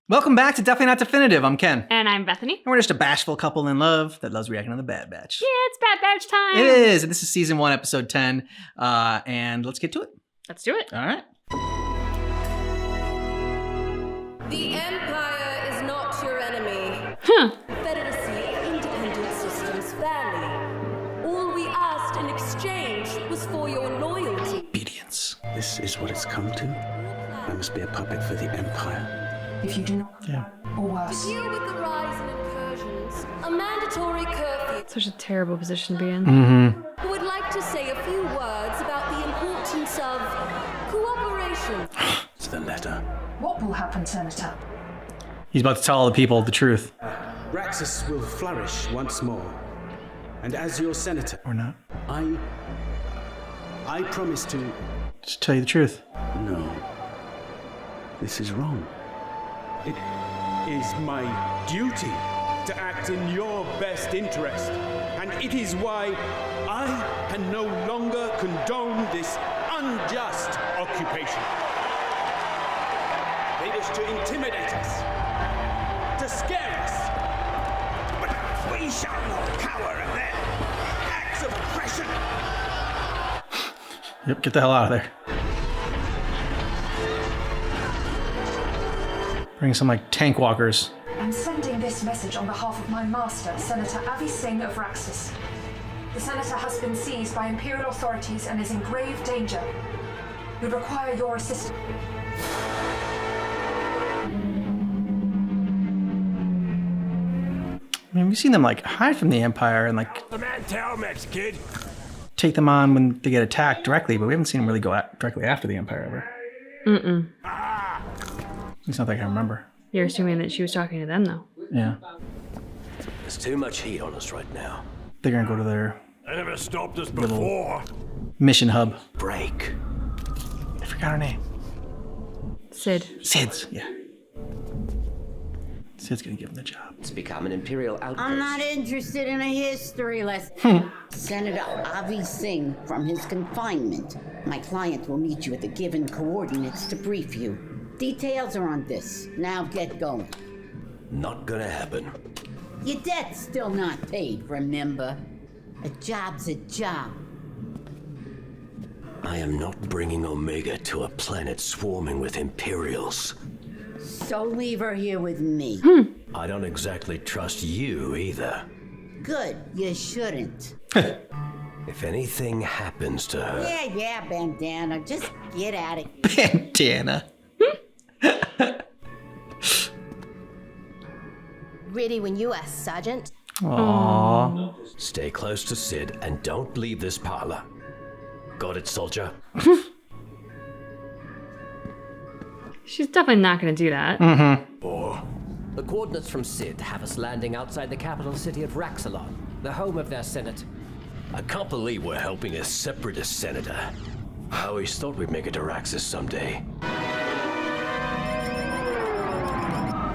Welcome back to Definitely Not Definitive. I'm Ken. And I'm Bethany. And we're just a bashful couple in love that loves reacting to the Bad Batch. Yeah, it's Bad Batch time. It is. And this is season 1, episode 10. And let's get to it. Let's do it. All right. The Empire is not your enemy. Confederacy of Independent Systems family. All we asked in exchange was for your loyalty. Obedience. This is what it's come to? I must be a puppet for the Empire. If you do not, or worse. To deal with the rise in incursions, a mandatory curfew. Such a terrible position to be in. Mm-hmm. Would like to say a few words about the importance of cooperation. It's the letter. What will happen, Senator? He's about to tell all the people the truth. Raxus will flourish once more. And as your senator, Or not. I promise to... Just tell you the truth. No. This is wrong. It is my duty to act in your best interest, and it is why I can no longer condone this unjust occupation. They wish to intimidate us, to scare us, but we shall not cower at their acts of oppression. Yep, get the hell out of there. Bring some, tank walkers. I'm sending this message on behalf of my master, Senator Avi Singh of Raxus. The senator has been seized by Imperial authorities and is in grave danger. We require your assistance. I mean, we've seen them, hide from the Empire and, The man Telmex, kid. take them on when they get attacked directly, but we haven't seen them really go directly after the Empire ever. At least not that I can remember. You're assuming that she was talking to them, though. Yeah. There's too much heat on us right now. They're gonna go to their They never stopped us before. mission hub. Break. I forgot her name. Sid. Sid's, yeah. Sid's gonna give him the job. It's become an Imperial outpost. I'm not interested in a history lesson. Senator Avi Singh from his confinement. My client will meet you at the given coordinates to brief you. Details are on this. Now get going. Not gonna happen. Your debt's still not paid, remember? A job's a job. I am not bringing Omega to a planet swarming with Imperials. So leave her here with me. I don't exactly trust you either. Good, you shouldn't. If anything happens to her... Yeah, Bandana, just get at it. Bandana. Ready when you are, Sergeant. Aww. Stay close to Sid and don't leave this parlor. Got it, soldier? She's definitely not going to do that. The coordinates from Sid have us landing outside the capital city of Raxalon, the home of their senate. I can't believe we're helping a separatist senator. I always thought we'd make it to Raxus someday.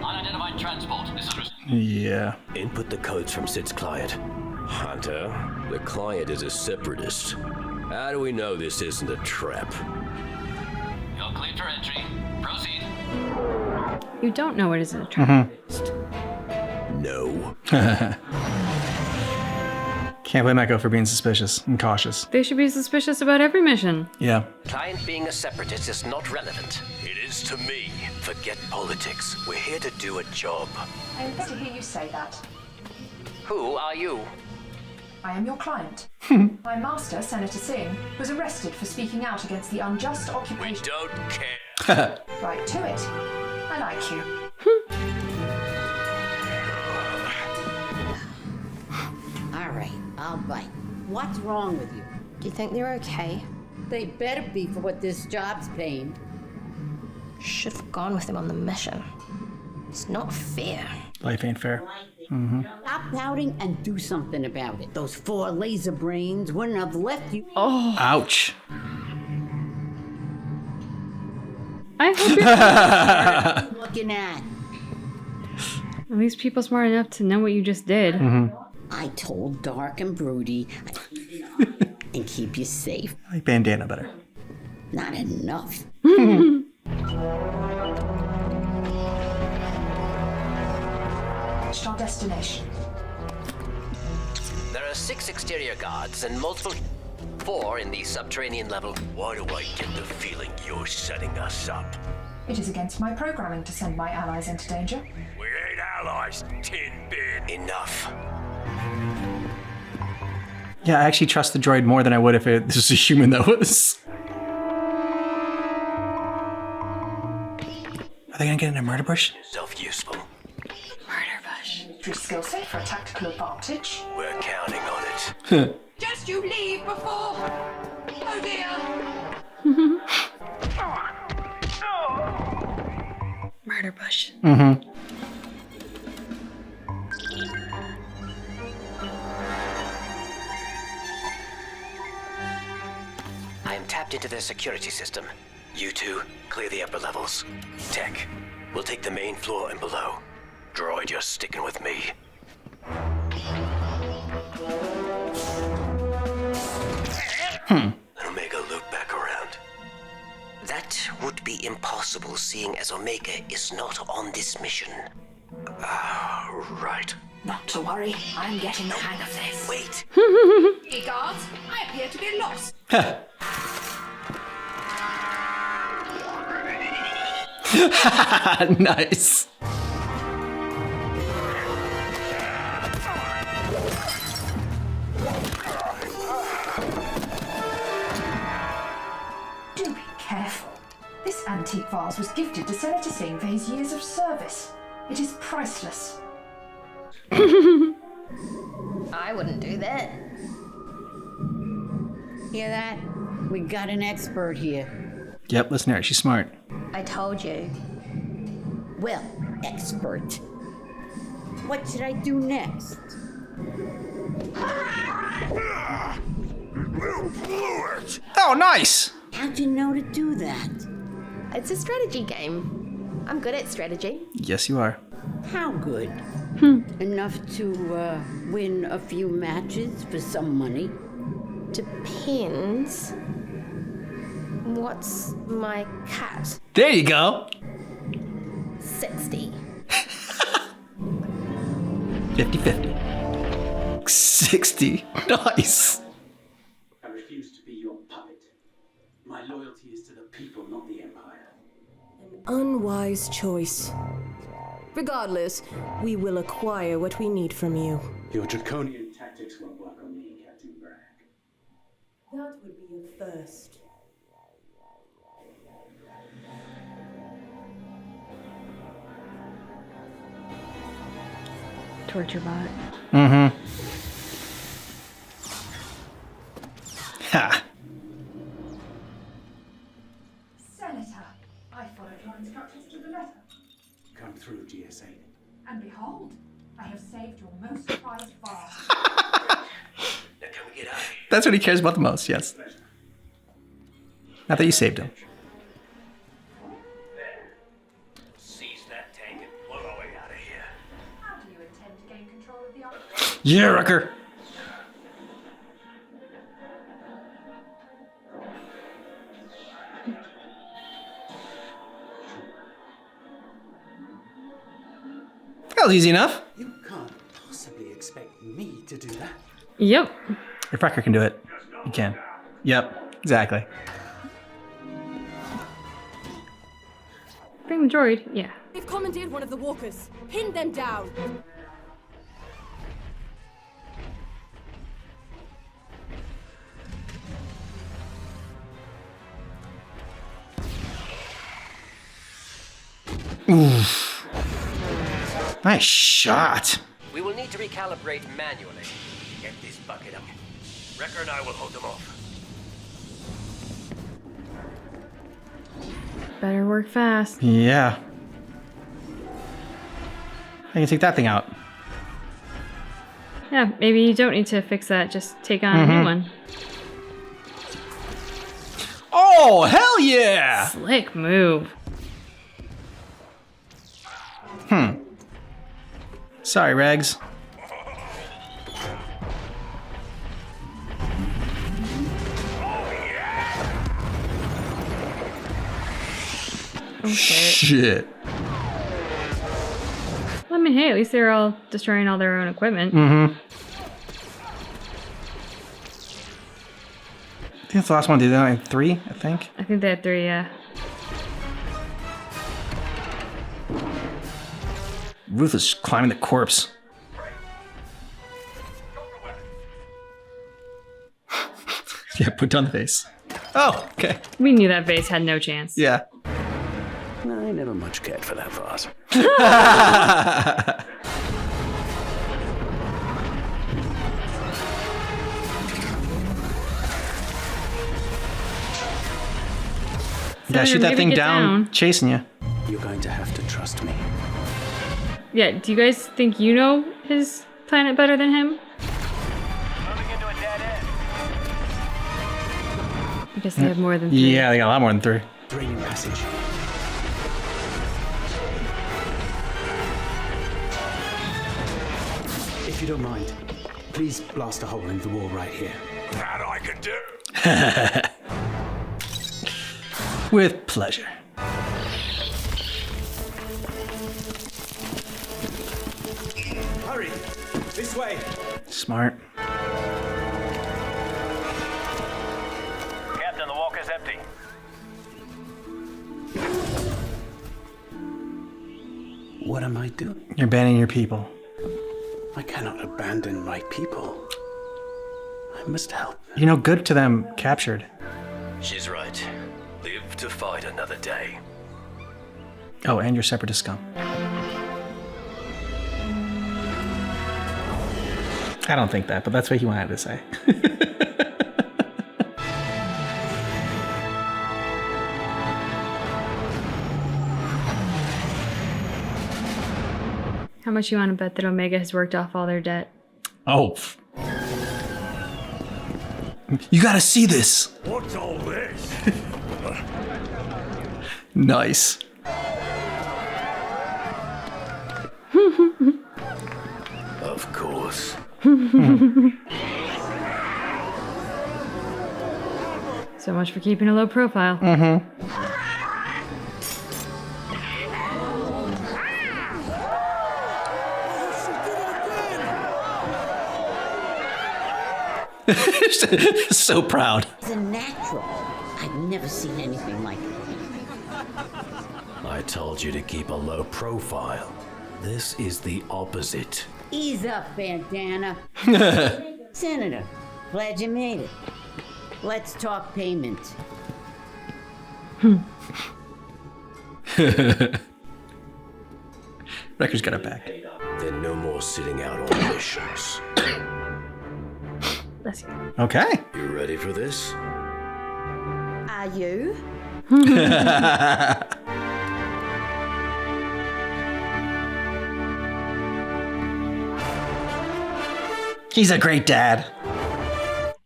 Unidentified transport. This is... Yeah. Input the codes from Sid's client. Hunter, the client is a separatist. How do we know this isn't a trap? You're cleared for entry. Proceed. You don't know it is a trap. No. Can't blame Echo for being suspicious and cautious. They should be suspicious about every mission. Yeah. Client being a separatist is not relevant. It is to me. Forget politics. We're here to do a job. I am pleased to hear you say that. Who are you? I am your client. My master, Senator Singh, was arrested for speaking out against the unjust We occupation. don't care. Right to it. I like you. All right, I'll bite. What's wrong with you? Do you think they're okay? They better be for what this job's paying. Should have gone with them on the mission. It's not fair. Life ain't fair. Stop pouting and do something about it. Those 4 laser brains wouldn't have left you Ouch. I hope you're looking at. Are these people smart enough to know what you just did? I told Dark and Broody and keep you safe. I like Bandana better. Not enough. destination. There are 6 exterior guards and multiple 4 in the subterranean level. Why do I get the feeling you're setting us up? It is against my programming to send my allies into danger. We ain't allies, Tin Bin. Enough. Yeah, I actually trust the droid more than I would if this was a human that was. Are they gonna get in a murder bush? Self-useful. Murder bush. Your skill set for a tactical advantage. We're counting on it. Just you leave before. Oh dear. Murder bush. Mm-hmm. I am tapped into their security system. You two, clear the upper levels. Tech, we'll take the main floor and below. Droid, you're sticking with me. Omega loop back around. That would be impossible, seeing as Omega is not on this mission. Right. Not to worry, I'm getting the hang of this. Wait. Hey guards, I appear to be lost. Nice. Do be careful. This antique vase was gifted to Senator Singh for his years of service. It is priceless. I wouldn't do that. Hear that? We got an expert here. Yep, listen to her. She's smart. I told you. Well, expert. What should I do next? Oh, nice. How'd you know to do that? It's a strategy game. I'm good at strategy. Yes, you are. How good? Enough to win a few matches for some money? Depends. What's my cut? There you go. 60. 50-50. 60. Nice. I refuse to be your puppet. My loyalty is to the people, not the Empire. Unwise choice. Regardless, we will acquire what we need from you. Your draconian tactics won't work on me, Captain Bragg. That would be a first. Torture bot. Mm-hmm. Ha. Senator, I followed your instructions to the letter. Come through, GSA. And behold, I have saved your most prized vase. Now can we get out of here? That's what he cares about the most, yes. Not that you saved him. Seize that tank and blow our way out of here. How do you intend to gain control of the army? Yeah, Rucker. That was easy enough. You can't possibly expect me to do that. Yep. If Rucker can do it, you can. Yep, exactly. Bring the droid. Yeah. They've commandeered one of the walkers. Pin them down. Oof. Nice shot. We will need to recalibrate manually. Get this bucket up. Wrecker and I will hold them off. Better work fast. Yeah. I can take that thing out. Yeah, maybe you don't need to fix that. Just take on a new one. Oh, hell yeah! Slick move. Sorry, Regs. Oh, shit. Shit. Well, I mean, hey, at least they're all destroying all their own equipment. Mm-hmm. I think that's the last one. Did they have 3, I think? I think they had 3, yeah. Ruth is climbing the corpse. Yeah, put down the vase. Oh, okay. We knew that vase had no chance. Yeah. I never much cared for that vase. You gotta shoot that thing down, chasing you. You're going to have to trust me. Yeah, do you guys think you know his planet better than him? I guess they have more than 3. Yeah, they got a lot more than 3. Draining passage. If you don't mind, please blast a hole in the wall right here. That I can do. With pleasure. Hurry! This way! Smart. Captain, the walk is empty. What am I doing? You're banning your people. I cannot abandon my people. I must help. You know, good to them captured. She's right. Live to fight another day. Oh, and you're separatist scum. I don't think that, but that's what he wanted to say. How much you want to bet that Omega has worked off all their debt? Oh. You gotta see this. What's all this? Nice. Of course. So much for keeping a low profile. Mm-hmm. So proud. It's a natural. I've never seen anything like it. I told you to keep a low profile. This is the opposite. Ease up, Bandana. Senator, glad you made it. Let's talk payment. Wrecker's got it back. Then no more sitting out on missions. Bless you. Okay. You ready for this? Are you? He's a great dad.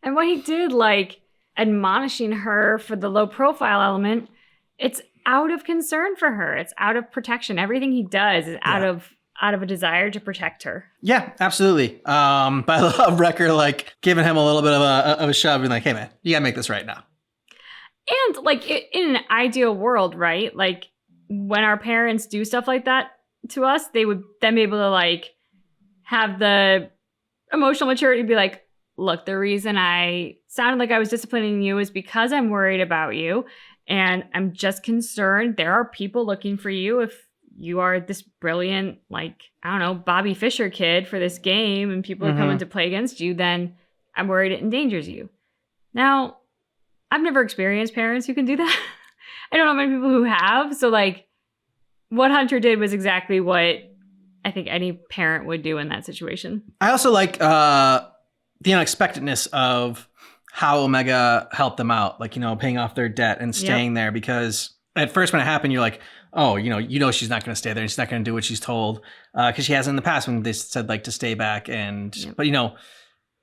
And what he did, like admonishing her for the low profile element, it's out of concern for her. It's out of protection. Everything he does is out of a desire to protect her. Yeah, absolutely. But I love Wrecker like giving him a little bit of a shove and like, hey man, you gotta make this right now. And like in an ideal world, right? Like when our parents do stuff like that to us, they would then be able to like have the emotional maturity to be like, look, the reason I sounded like I was disciplining you is because I'm worried about you. And I'm just concerned there are people looking for you if you are this brilliant, like, I don't know, Bobby Fischer kid for this game and people are coming to play against you, then I'm worried it endangers you. Now, I've never experienced parents who can do that. I don't know many people who have. So, like, what Hunter did was exactly what I think any parent would do in that situation. I also like the unexpectedness of how Omega helped them out, like, you know, paying off their debt and staying there, because at first when it happened, you're like, oh, you know, she's not going to stay there. She's not going to do what she's told, because she has in the past when they said like to stay back. And but you know,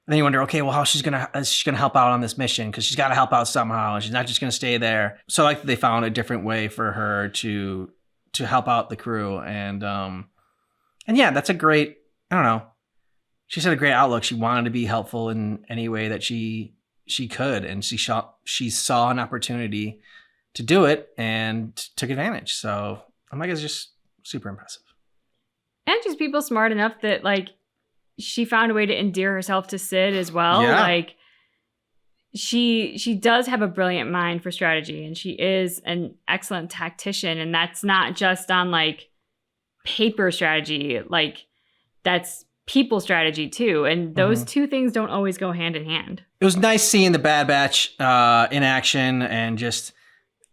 then you wonder, okay, well, how's she's gonna help out on this mission, because she's got to help out somehow, and she's not just going to stay there. So like they found a different way for her to help out the crew, and yeah, that's a great. I don't know. She had a great outlook. She wanted to be helpful in any way that she could, and she saw an opportunity to do it and took advantage. So Omega's just super impressive. And she's people smart enough that, like, she found a way to endear herself to Sid as well. Yeah. Like, she does have a brilliant mind for strategy, and she is an excellent tactician. And that's not just on, like, paper strategy. Like, that's people strategy, too. And those two things don't always go hand in hand. It was nice seeing the Bad Batch in action and just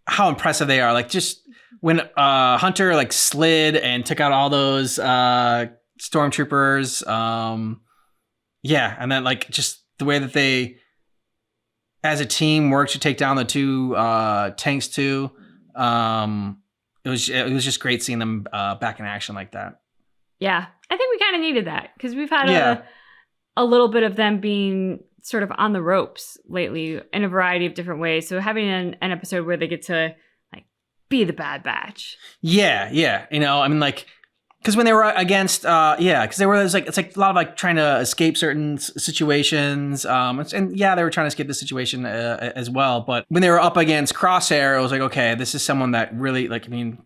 how impressive they are. Like, just when Hunter, like, slid and took out all those stormtroopers. Yeah, and then, like, just the way that they, as a team, worked to take down the two tanks, too. It was just great seeing them back in action like that. Yeah, I think we kind of needed that because we've had a little bit of them being sort of on the ropes lately in a variety of different ways. So having an episode where they get to, like, be the Bad Batch. Yeah. You know, I mean, like, because when they were against, because they were, it's like a lot of, like, trying to escape certain situations. And yeah, they were trying to escape the situation as well. But when they were up against Crosshair, it was like, okay, this is someone that really, like, I mean,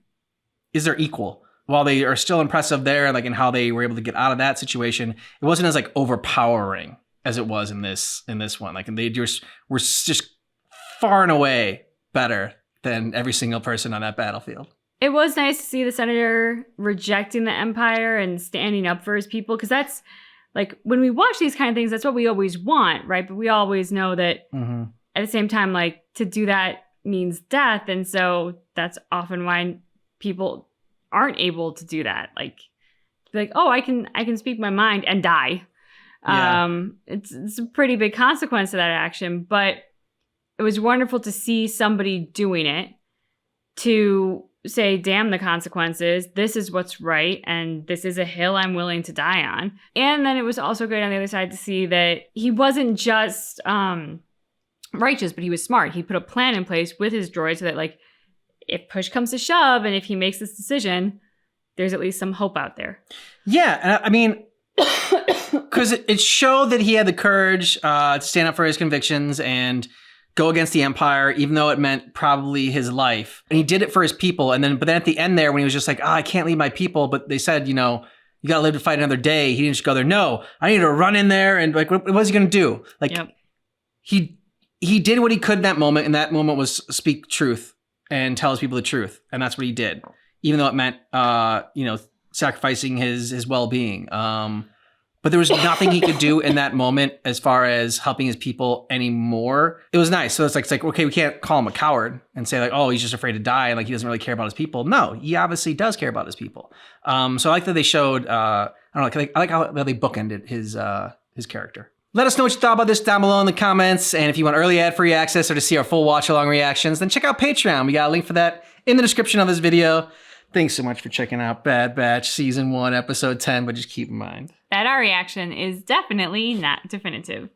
is their equal. While they are still impressive there, like, in how they were able to get out of that situation, it wasn't as, like, overpowering as it was in this one. Like, and they just were just far and away better than every single person on that battlefield. It was nice to see the Senator rejecting the Empire and standing up for his people, because that's, like, when we watch these kind of things, that's what we always want, right? But we always know that at the same time, like, to do that means death, and so that's often why people aren't able to do that. Like, oh, I can speak my mind and die. Yeah. It's a pretty big consequence to that action, but it was wonderful to see somebody doing it to say, damn the consequences, this is what's right, and this is a hill I'm willing to die on. And then it was also great on the other side to see that he wasn't just righteous, but he was smart. He put a plan in place with his droid so that, like, if push comes to shove and if he makes this decision, there's at least some hope out there. Yeah, and I mean, because it showed that he had the courage to stand up for his convictions and go against the Empire, even though it meant probably his life. And he did it for his people. But then at the end there, when he was just like, I can't leave my people, but they said, you know, you got to live to fight another day. He didn't just go there. No, I need to run in there. And, like, what was he going to do? Like, he did what he could in that moment. And that moment was speak truth and tell his people the truth. And that's what he did, even though it meant, sacrificing his well-being. But there was nothing he could do in that moment as far as helping his people anymore. It was nice. So it's like, okay, we can't call him a coward and say, like, oh, he's just afraid to die, and, like, he doesn't really care about his people. No, he obviously does care about his people. So I like that they showed, I like how they bookended his character. Let us know what you thought about this down below in the comments. And if you want early ad-free access or to see our full watch-along reactions, then check out Patreon. We got a link for that in the description of this video. Thanks so much for checking out Bad Batch Season 1, Episode 10, but just keep in mind that our reaction is definitely not definitive.